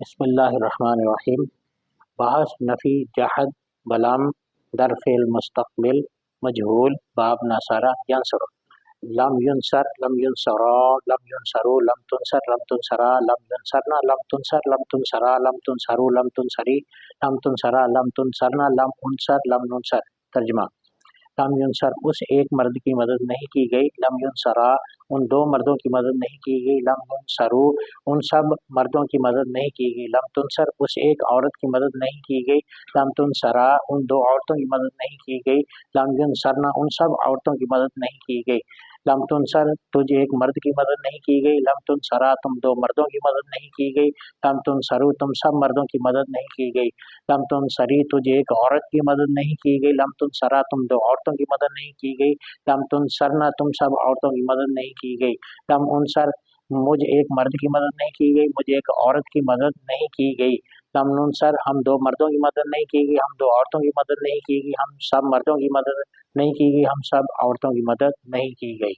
بسم اللہ الرحمن الرحیم۔ بحث نفی جحد بلام در فعل مستقبل مجہول باب نصرہ ینصر لم ینصر لم ینصرا لم ینصرو لم تنصر لم تنصرا لم ینصرنا لم تنصر لم تنصرا لم تنصرو لم تنصری لم تنصرا لم تنصرنا لم انصر لم ننصر۔ ترجمہ: لم ینصر اس ایک مرد کی مدد نہیں کی گئی، لم ینصرا ان دو مردوں کی مدد نہیں کی گئی، لم ینصرو ان سب مردوں کی مدد نہیں کی گئی، لم تنصر اس ایک عورت کی مدد نہیں کی گئی، لم تنصرا ان دو عورتوں کی مدد نہیں کی گئی، لم ینصرنا ان سب عورتوں کی مدد نہیں کی گئی، لم تنصر تجھ ایک مرد کی مدد نہیں کی گئی، لم تنصرا تم دو مردوں کی مدد نہیں کی گئی، لم تنصرو تم سب مردوں کی مدد نہیں کی گئی، لم تنصری تجھ ایک عورت کی مدد نہیں کی گئی، لم تنصرا تم دو عورتوں کی مدد نہیں کی گئی، لم تنصرنا تم سب عورتوں کی مدد نہیں کی گئی، لم انصر مجھ ایک مرد کی مدد نہیں کی گئی، مجھ ایک عورت کی مدد نہیں کی گئی، لم ننصر ہم دو مردوں کی مدد نہیں کی گئی، ہم دو عورتوں کی مدد نہیں کی گئی، ہم سب مردوں کی مدد نہیں کی گئی، ہم سب عورتوں کی مدد نہیں کی گئی۔